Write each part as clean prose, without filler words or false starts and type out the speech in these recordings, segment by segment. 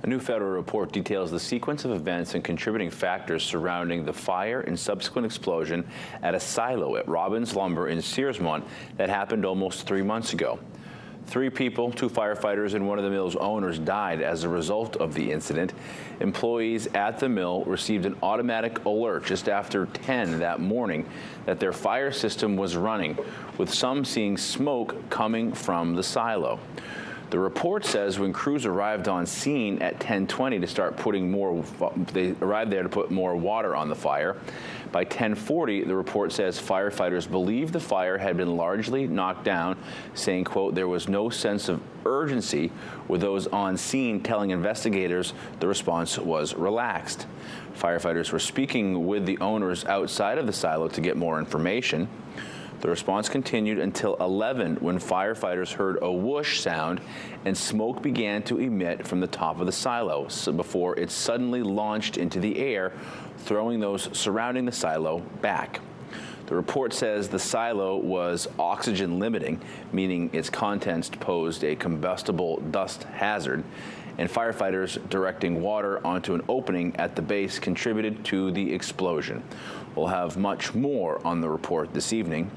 A new federal report details the sequence of events and contributing factors surrounding the fire and subsequent explosion at a silo at Robbins Lumber in Searsmont that happened almost 3 months ago. 3 people, 2 firefighters, and one of the mill's owners died as a result of the incident. Employees at the mill received an automatic alert just after 10 that morning that their fire system was running, with some seeing smoke coming from the silo. The report says when crews arrived on scene at 10:20 to start putting they arrived there to put more water on the fire. By 10:40, the report says firefighters believed the fire had been largely knocked down, saying, quote, there was no sense of urgency, with those on scene telling investigators the response was relaxed. Firefighters were speaking with the owners outside of the silo to get more information. The response continued until 11 when firefighters heard a whoosh sound and smoke began to emit from the top of the silo before it suddenly launched into the air, throwing those surrounding the silo back. The report says the silo was oxygen limiting, meaning its contents posed a combustible dust hazard, and firefighters directing water onto an opening at the base contributed to the explosion. We'll have much more on the report this evening.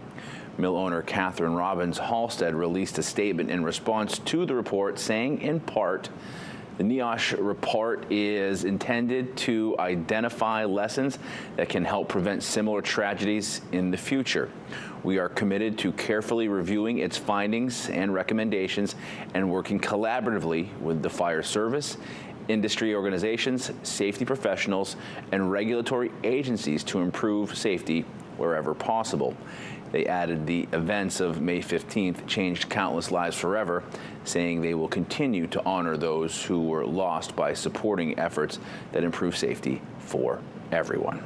Mill owner Catherine Robbins Halstead released a statement in response to the report, saying in part, the NIOSH report is intended to identify lessons that can help prevent similar tragedies in the future. We are committed to carefully reviewing its findings and recommendations and working collaboratively with the fire service, industry organizations, safety professionals, and regulatory agencies to improve safety wherever possible. They added the events of May 15th changed countless lives forever, saying they will continue to honor those who were lost by supporting efforts that improve safety for everyone.